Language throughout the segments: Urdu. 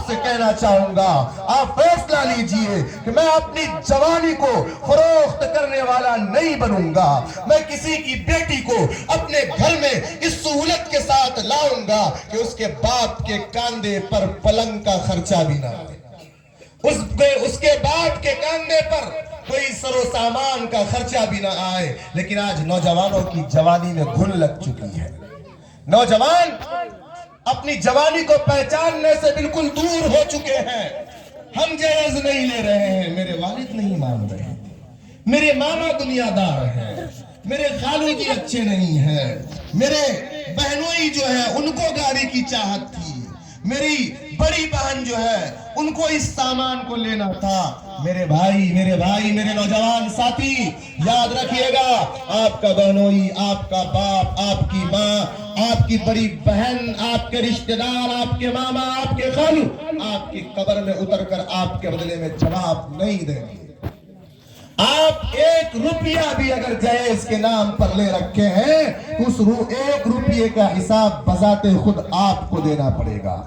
آپ سے کہنا چاہوں گا، آپ فیصلہ لیجئے کہ میں اپنی جوانی کو فروخت کرنے والا نہیں بنوں گا۔ میں کسی کی بیٹی کو اپنے گھر میں اس سہولت کے ساتھ لاؤں گا کہ اس کے باپ کے کاندھے پر پلنگ کا خرچہ بھی نہ آئے، اس کے باپ کے کاندھے پر کوئی سر و سامان کا خرچہ بھی نہ آئے۔ لیکن آج نوجوانوں کی جوانی میں گھن لگ چکی ہے، نوجوان اپنی جوانی کو پہچاننے سے بالکل دور ہو چکے ہیں۔ ہم جہیز نہیں لے رہے ہیں، میرے والد نہیں مان رہے ہیں، میرے ماما دنیا دار ہیں، میرے خالو جی اچھے نہیں ہیں، میرے بہنوئی جو ہے ان کو گاڑی کی چاہت تھی، میری بڑی بہن جو ہے ان کو اس سامان کو لینا تھا۔ میرے میرے نوجوان ساتھی، یاد رکھیے گا، آپ کا بہنوئی، آپ کا باپ، آپ کی ماں، آپ کی بڑی بہن، آپ کے رشتہ دار، آپ کے ماما، آپ کے خالو آپ کی قبر میں اتر کر آپ کے بدلے میں جواب نہیں دیں گے۔ آپ 1 روپیہ بھی اگر جہیز کے نام پر لے رکھے ہیں، اس 1 روپیے کا حساب بذات خود آپ کو دینا پڑے گا۔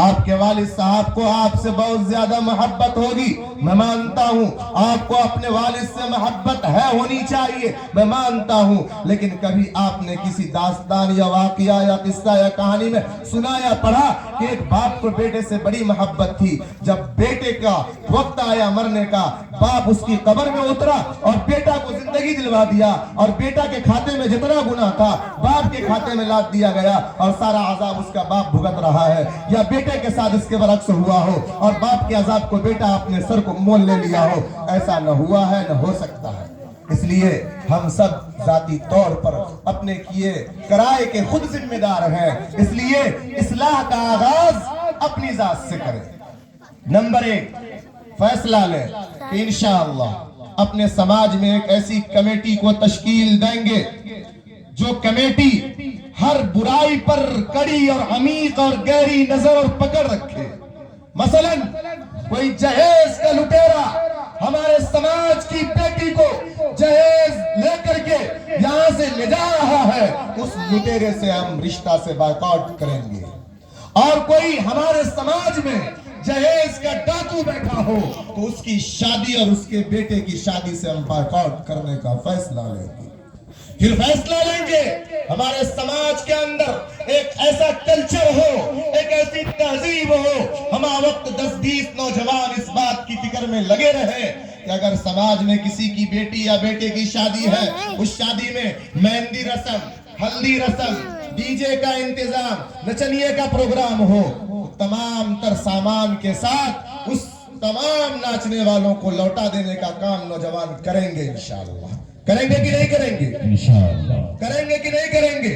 آپ کے والد صاحب کو آپ سے بہت زیادہ محبت ہوگی، میں مانتا ہوں، آپ کو اپنے والد سے محبت ہے، ہونی چاہیے، میں مانتا ہوں، لیکن کبھی آپ نے کسی داستان یا واقعہ یا قصہ یا کہانی میں سنا یا پڑھا کہ ایک باپ کو بیٹے سے بڑی محبت تھی، جب بیٹے کا وقت آیا مرنے کا، باپ اس کی قبر میں اترا اور بیٹا کو زندگی دلوا دیا، اور بیٹا کے کھاتے میں جتنا گناہ تھا باپ کے کھاتے میں لاد دیا گیا، اور سارا عذاب اس کا باپ بھگت رہا ہے۔ یا بیٹے کے ساتھ اس کے برعکس ہوا ہو اور باپ کے عذاب کو بیٹا اپنے سر کو مول لے لیا ہو، ایسا نہ ہوا ہے، نہ ہو سکتا ہے۔ اس لیے ہم سب ذاتی طور پر اپنے کیے کرائے کے خود ذمہ دار ہیں، اس لیے اصلاح کا آغاز اپنی ذات سے کریں۔ نمبر 1 فیصلہ لیں کہ انشاءاللہ اپنے سماج میں ایک ایسی کمیٹی کو تشکیل دیں گے جو کمیٹی ہر برائی پر کڑی اور عمیق اور گہری نظر اور پکڑ رکھے۔ مثلا کوئی جہیز کا لٹیرا ہمارے سماج کی بیٹی کو جہیز لے کر کے یہاں سے لے جا رہا ہے، اس لٹیرے سے ہم رشتہ سے بائیکاٹ کریں گے۔ اور کوئی ہمارے سماج میں جہیز کا ڈاکو بیٹھا ہو تو اس کی شادی اور اس کے بیٹے کی شادی سے ہم بائیکاٹ کرنے کا فیصلہ لیں گے۔ پھر فیصلہ لیں گے ہمارے سماج کے اندر ایک ایسا کلچر ہو، ایک ایسی تہذیب ہو، ہمہ وقت 10-20 نوجوان اس بات کی فکر میں لگے رہے کہ اگر سماج میں کسی کی بیٹی یا بیٹے کی شادی ہے، اس شادی میں مہندی رسم، ہلدی رسم، ڈی جے کا انتظام، نچنیے کا پروگرام ہو، تمام تر سامان کے ساتھ اس تمام ناچنے والوں کو لوٹا دینے کا کام نوجوان کریں گے انشاءاللہ۔ کریں گے کہ نہیں کریں گے؟ انشاءاللہ کریں گے کہ نہیں کریں گے؟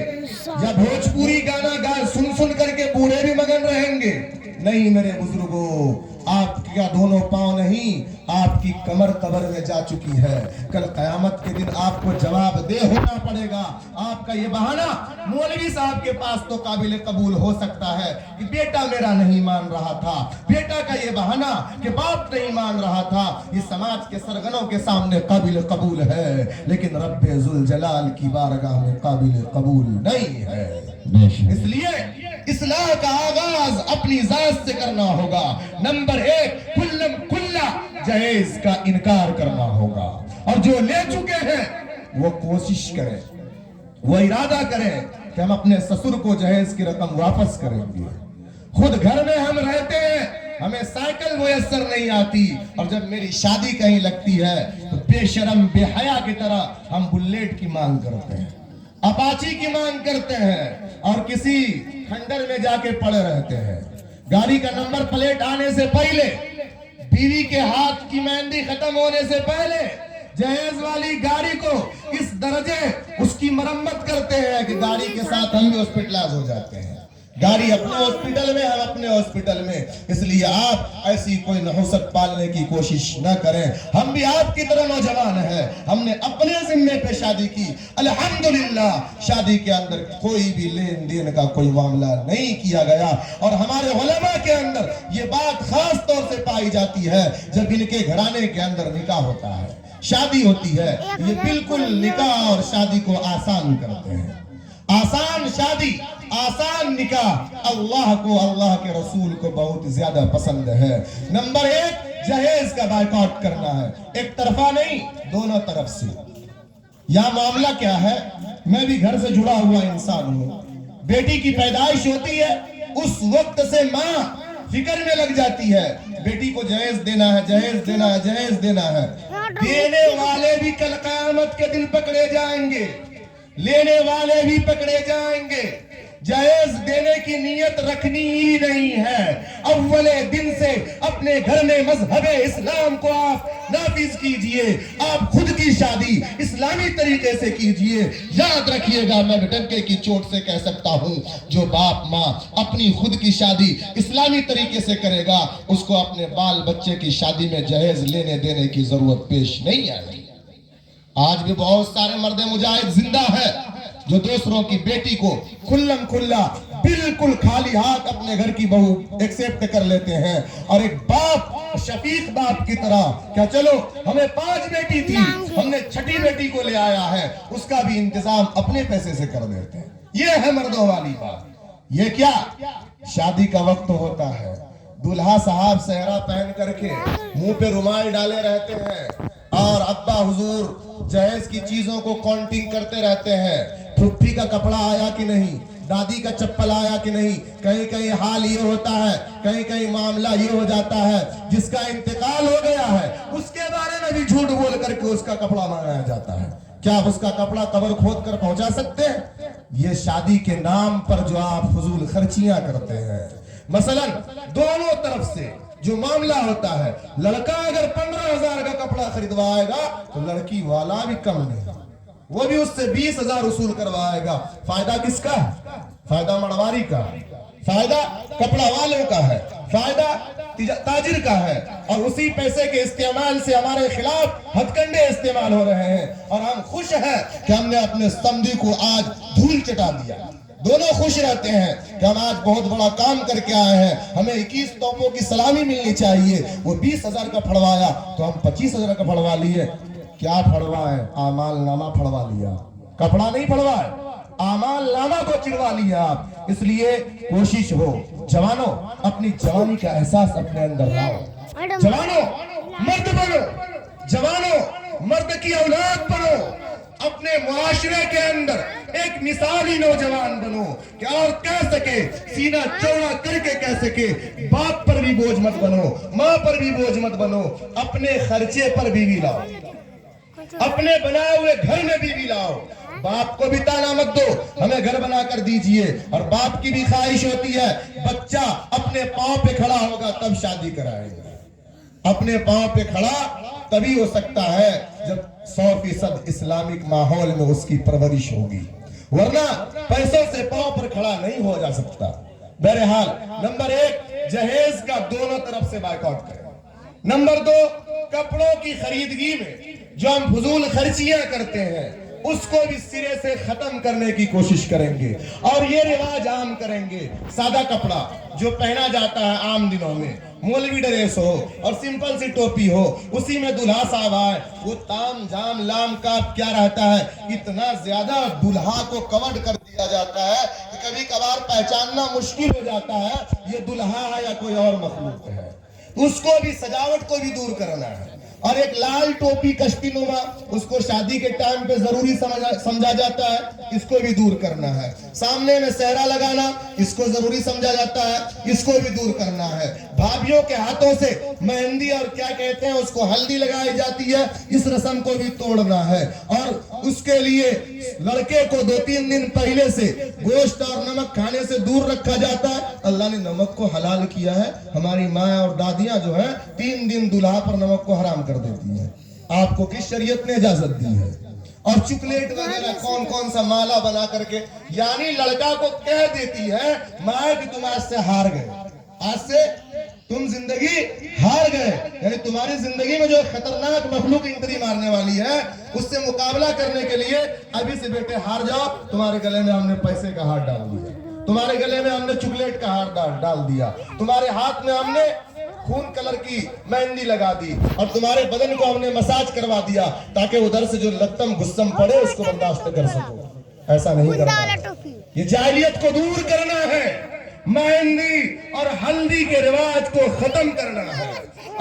یا بھوجپوری گانا سن سن کر کے بوڑھے بھی مگن رہیں گے؟ نہیں میرے بزرگوں، آپ کا دونوں پاؤں نہیں، آپ کی کمر قبر میں جا چکی ہے۔ کل قیامت کے دن آپ کو جواب دہ ہونا پڑے گا۔ آپ کا یہ بہانہ مولوی صاحب کے پاس تو قابل قبول ہو سکتا ہے کہ بیٹا میرا نہیں مان رہا تھا، بیٹا کا یہ بہانہ کہ باپ نہیں مان رہا تھا، یہ سماج کے سرغنوں کے سامنے قابل قبول ہے، لیکن رب ذوالجلال کی بارگاہ میں قابل قبول نہیں ہے۔ اس لیے اصلاح کا آغاز اپنی ذات سے کرنا ہوگا۔ نمبر 1 کلم کلہ جہیز کا انکار کرنا ہوگا، اور جو لے چکے ہیں وہ کوشش کریں، وہ ارادہ کریں کہ ہم اپنے سسر کو جہیز کی رقم واپس کریں گے۔ خود گھر میں ہم رہتے ہیں، ہمیں سائیکل میسر نہیں آتی، اور جب میری شادی کہیں لگتی ہے تو بے شرم بے حیا کی طرح ہم بلیٹ کی مانگ کرتے ہیں، اپاچی کی مانگ کرتے ہیں، اور کسی کھنڈر میں جا کے پڑے رہتے ہیں۔ گاڑی کا نمبر پلیٹ آنے سے پہلے، بیوی کے ہاتھ کی مہندی ختم ہونے سے پہلے جہیز والی گاڑی کو اس درجے اس کی مرمت کرتے ہیں کہ گاڑی کے ساتھ ہم بھی ہاسپٹلائز ہو جاتے ہیں۔ گاڑی اپنے ہاسپٹل میں، ہم اپنے ہاسپٹل میں۔ اس لیے آپ ایسی کوئی نحوست پالنے کی کوشش نہ کریں۔ ہم بھی آپ کی طرح نوجوان ہیں، ہم نے اپنے ذمے پہ شادی کی، الحمدللہ شادی کے اندر کوئی بھی لین دین کا کوئی معاملہ نہیں کیا گیا، اور ہمارے علماء کے اندر یہ بات خاص طور سے پائی جاتی ہے جب ان کے گھرانے کے اندر نکاح ہوتا ہے، شادی ہوتی ہے، یہ بالکل نکاح اور شادی کو آسان کرتے ہیں۔ آسان شادی، آسان نکاح اللہ کو، اللہ کے رسول کو بہت زیادہ پسند ہے۔ نمبر ایک، جہیز کا بائیکاٹ کرنا ہے، ایک طرفہ نہیں، دونوں طرف سے۔ یہاں معاملہ کیا ہے، میں بھی گھر سے جڑا ہوا انسان ہوں، بیٹی کی پیدائش ہوتی ہے، اس وقت سے ماں فکر میں لگ جاتی ہے، بیٹی کو جہیز دینا ہے، جہیز دینا ہے، جہیز دینا ہے۔ دینے والے بھی کل قیامت کے دن پکڑے جائیں گے، لینے والے بھی پکڑے جائیں گے۔ جہیز دینے کی نیت رکھنی ہی نہیں ہے، اول دن سے اپنے گھر میں مذہب اسلام کو آپ نافذ کیجئے، آپ خود کی شادی اسلامی طریقے سے کیجئے۔ یاد رکھیے گا، میں ڈنکے کی چوٹ سے کہہ سکتا ہوں، جو باپ ماں اپنی خود کی شادی اسلامی طریقے سے کرے گا، اس کو اپنے بال بچے کی شادی میں جہیز لینے دینے کی ضرورت پیش نہیں آئے گی۔ آج بھی بہت سارے مرد مجاہد زندہ ہے جو دوسروں کی بیٹی کو کھلم کھلا بالکل خالی ہاتھ اپنے گھر کی بہو ایکسپٹ کر لیتے ہیں، اور ایک باپ شفیق باپ کی طرح کیا چلو ہمیں 5 بیٹی تھی، ہم نے 6ٹھی بیٹی کو لے آیا ہے، اس کا بھی انتظام اپنے پیسے سے کر دیتے ہیں۔ یہ ہے مردوں والی بات۔ یہ کیا، شادی کا وقت ہوتا ہے، دلہا صاحب صحرا پہن کر کے منہ پہ رومال ڈالے رہتے ہیں، اور ابا حضور جہیز کی چیزوں کو کاؤنٹنگ کرتے رہتے ہیں، پھپھی کا کپڑا آیا کہ نہیں، دادی کا چپل آیا کہ نہیں۔ کہیں کہیں حال یہ ہوتا ہے، کہیں کہیں معاملہ یہ ہو جاتا ہے، جس کا انتقال ہو گیا ہے اس کے بارے میں بھی جھوٹ بول کر کے اس کا کپڑا منگایا جاتا ہے۔ کیا اس کا کپڑا قبر کھود کر پہنچا سکتے ہیں؟ یہ شادی کے نام پر جو آپ فضول خرچیاں کرتے ہیں، مثلا دونوں طرف سے جو معاملہ ہوتا ہے، لڑکا اگر 15,000 کا کپڑا خریدوائے گا تو لڑکی والا بھی کم نہیں، وہ بھی اس سے 20,000 وصول کروائے گا۔ فائدہ کس کا ہے؟ فائدہ مڑواری کا، فائدہ کپڑا والوں کا ہے، فائدہ تاجر کا ہے، اور اسی پیسے کے استعمال سے ہمارے خلاف ہتھ کنڈے استعمال ہو رہے ہیں، اور ہم خوش ہیں کہ ہم نے اپنے سمدھی کو آج دھول چٹا دیا۔ دونوں خوش رہتے ہیں کہ ہم آج بہت بڑا کام کر کے آئے ہیں، ہمیں 21 توپوں کی سلامی ملنی چاہیے۔ وہ 20,000 کا پھڑوایا تو ہم 25,000 کا پھڑوا لیے۔ کیا پھڑوائے؟ اعمال نامہ پھڑوا لیا، کپڑا نہیں پھڑوائے، اعمال نامہ کو چڑوا لیا آپ۔ اس لیے کوشش ہو، جوانوں اپنی جوانی کا احساس اپنے اندر لاؤ، جوانوں مرد بنو، جوانوں مرد کی اولاد بنو، اپنے معاشرے کے اندر ایک مثالی نوجوان بنو کہ اور کہہ سکے، سینہ چوڑا کر کے کہہ سکے، باپ پر بھی بوجھ مت بنو، ماں پر بھی بوجھ مت بنو، اپنے خرچے پر بیوی لاؤ، اپنے بنائے ہوئے گھر میں بیوی لاؤ۔ باپ کو بھی تانا مت دو، ہمیں گھر بنا کر دیجئے، اور باپ کی بھی خواہش ہوتی ہے بچہ اپنے پاؤں پہ کھڑا ہوگا تب شادی کرائے گا۔ اپنے پاؤں پہ کھڑا تبھی ہو سکتا ہے جب 100% اسلامک ماحول میں اس کی پرورش ہوگی، ورنہ پیسوں سے پاؤں پر کھڑا نہیں ہو جا سکتا۔ بہرحال نمبر 1 جہیز کا دونوں طرف سے بائیکاٹ کریں۔ نمبر 2 کپڑوں کی خریدگی میں جو ہم فضول خرچیاں کرتے ہیں اس کو بھی سرے سے ختم کرنے کی کوشش کریں گے، اور یہ رواج عام کریں گے۔ سادہ کپڑا جو پہنا جاتا ہے عام دنوں میں، مولوی ڈریس ہو اور سمپل سی ٹوپی ہو، اسی میں دلہا صاحب آئے، وہ تام جام لام کاپ کیا رہتا ہے، اتنا زیادہ دلہا کو کورڈ کر دیا جاتا ہے کہ کبھی کبھار پہچاننا مشکل ہو جاتا ہے یہ دلہا ہے یا کوئی اور مخلوق ہے۔ اس کو بھی، سجاوٹ کو بھی دور کرنا ہے۔ اور ایک لال ٹوپی کشتی نما، اس کو شادی کے ٹائم پہ ضروری سمجھا جاتا ہے، اس کو بھی دور کرنا ہے۔ سامنے میں صحرا لگانا، اس کو ضروری سمجھا جاتا ہے، اس کو بھی دور کرنا ہے۔ بھابھیوں کے ہاتھوں سے مہندی اور کیا کہتے ہیں اس کو ہلدی لگائی جاتی ہے، اس رسم کو بھی توڑنا ہے، اور اس کے لیے لڑکے کو 2-3 دن پہلے سے گوشت اور نمک کھانے سے دور رکھا جاتا ہے۔ اللہ نے نمک کو حلال کیا ہے، ہماری ماں اور دادیاں جو ہیں 3 دن دلہا پر نمک کو حرام کر دیتی ہے۔ آپ کو کس شریعت نے اجازت دی ہے؟ اور چکلیٹ وغیرہ کون سا مالا بنا کر کے، یعنی لڑکا کو کہہ دیتی ہے ماں کہ تم آج سے ہار گئے، آج سے تم زندگی ہار گئے، یعنی تمہاری زندگی میں جو خطرناک مخلوق انٹری مارنے والی ہے اس سے مقابلہ کرنے کے لیے ابھی سے بیٹے ہار جاؤ۔ تمہارے گلے میں ہم نے پیسے کا ہار ڈال دیا، تمہارے گلے میں ہم نے چکلیٹ کا ہار ڈال دیا، تمہارے ہاتھ میں ہم نے خون کلر کی مہندی لگا دی، اور تمہارے بدن کو ہم نے مساج کروا دیا تاکہ ادھر سے جو لگتم غصم پڑے اس کو برداشت کر سکو۔ ایسا نہیں کرنا. یہ جاہلیت کو دور کرنا ہے, مہندی اور ہلدی کے رواج کو ختم کرنا ہے,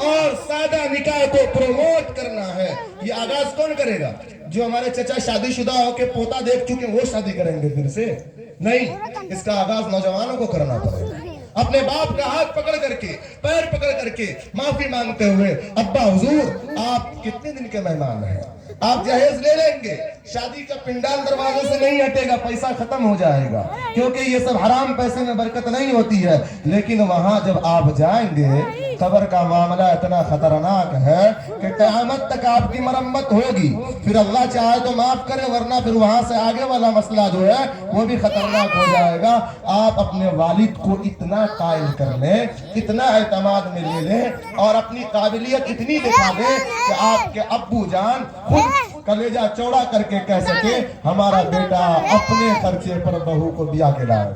اور سادہ نکاح کو پروموٹ کرنا ہے. یہ آغاز کون کرے گا؟ جو ہمارے چچا شادی شدہ ہو کے پوتا دیکھ چکے وہ شادی کریں گے پھر سے؟ نہیں, اس کا آغاز نوجوانوں کو کرنا پڑے گا. اپنے باپ کا ہاتھ پکڑ کر کے, پیر پکڑ کر کے معافی مانگتے ہوئے, ابا حضور آپ کتنے دن کے مہمان ہیں, آپ جہیز لے لیں گے, شادی کا پنڈال دروازے سے نہیں ہٹے گا, پیسہ ختم ہو جائے گا, کیونکہ یہ سب حرام پیسے میں برکت نہیں ہوتی ہے. لیکن وہاں جب آپ جائیں گے, قبر کا معاملہ اتنا خطرناک ہے کہ قیامت تک آپ کی مرمت ہوگی. پھر اللہ چاہے تو معاف کرے, ورنہ پھر وہاں سے آگے والا مسئلہ جو ہے وہ بھی خطرناک ہو جائے گا. آپ اپنے والد کو اتنا قائل کر لیں, اتنا اعتماد میں لے لیں, اور اپنی قابلیت اتنی دکھا دیں کہ آپ کے ابو جان خود کلیجہ چوڑا کر کے کہہ سکے ہمارا بیٹا اپنے خرچے پر بہو کو بیاہ کے لائے.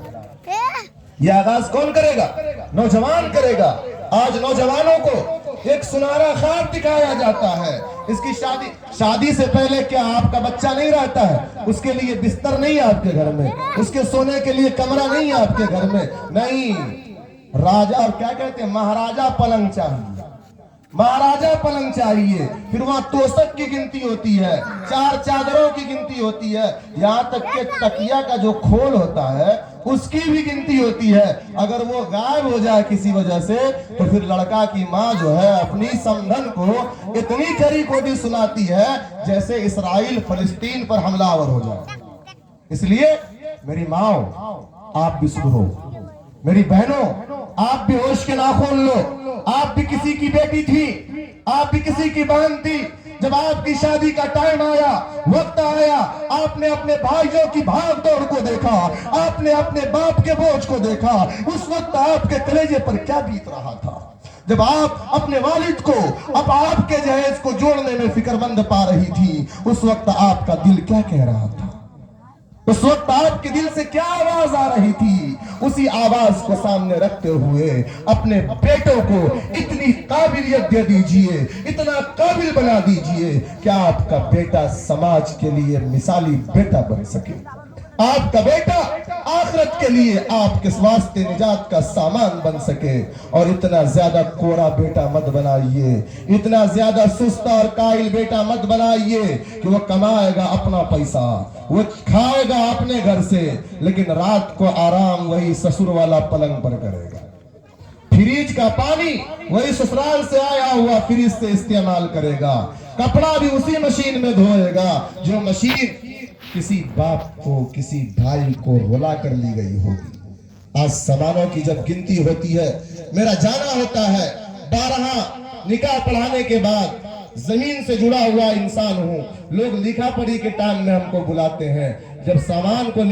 یہ آغاز کون کرے گا؟ نوجوان کرے گا. آج نوجوانوں کو ایک سنہرا خواب دکھایا جاتا ہے. اس کی شادی سے پہلے کیا آپ کا بچہ نہیں رہتا ہے؟ اس کے لیے بستر نہیں ہے آپ کے گھر میں, اس کے سونے کے لیے کمرہ نہیں ہے آپ کے گھر میں. نہیں, راجہ اور کیا کہتے ہیں, مہاراجہ پلنگ چاہیے, مہاراجہ پلنگ چاہیے. پھر وہاں توسک کی گنتی ہوتی ہے, 4 چادروں کی گنتی ہوتی ہے, یہاں تک کہ تکیہ کا جو کھول ہوتا ہے اس کی بھی گنتی ہوتی ہے. اگر وہ غائب ہو جائے کسی وجہ سے تو پھر لڑکا کی ماں جو ہے اپنی سمندھن کو اتنی کڑی کوٹی سناتی ہے جیسے اسرائیل فلسطین پر حملہ آور ہو جائے. اس لیے میری ماں آپ بھی سدھرو, میری بہنوں آپ بھی ہوش کے ناخن لو. آپ بھی کسی کی بیٹی تھی, آپ بھی کسی کی بہن تھی. جب آپ کی شادی کا ٹائم آیا, وقت آیا, آپ نے اپنے بھائیوں کی بھاگ دوڑ کو دیکھا, آپ نے اپنے باپ کے بوجھ کو دیکھا. اس وقت آپ کے کلیجے پر کیا بیت رہا تھا؟ جب آپ اپنے والد کو اب آپ کے جہیز کو جوڑنے میں فکر مند پا رہی تھی, اس وقت آپ کا دل کیا کہہ رہا تھا؟ اس وقت آپ کے دل سے کیا آواز آ رہی تھی؟ اسی آواز کو سامنے رکھتے ہوئے اپنے بیٹوں کو اتنی قابلیت دے دیجئے, اتنا قابل بنا دیجئے کہ آپ کا بیٹا سماج کے لیے مثالی بیٹا بن سکے. آپ کا بیٹا آخرت کے لیے آپ کے واسطے نجات کا سامان بن سکے. اور اتنا زیادہ کوڑا بیٹا مت بنائیے, اتنا زیادہ سست اور قائل بیٹا مت بنائیے کہ وہ کمائے گا اپنا پیسہ, وہ کھائے گا اپنے گھر سے, لیکن رات کو آرام وہی سسر والا پلنگ پر کرے گا. فریج کا پانی وہی سسرال سے آیا ہوا فریج سے استعمال کرے گا. کپڑا بھی اسی مشین میں دھوئے گا جو مشین کسی باپ کو, کسی بھائی کو رلا کر لی گئی ہوگی. آج سامانوں کی جب گنتی ہوتی ہے, میرا جانا ہوتا ہے, 12 نکاح پڑھانے کے بعد زمین سے جڑا ہوا انسان ہوں. لوگ لکھا پڑھی کے ٹائم میں ہم کو بلاتے ہیں, جب سامان کو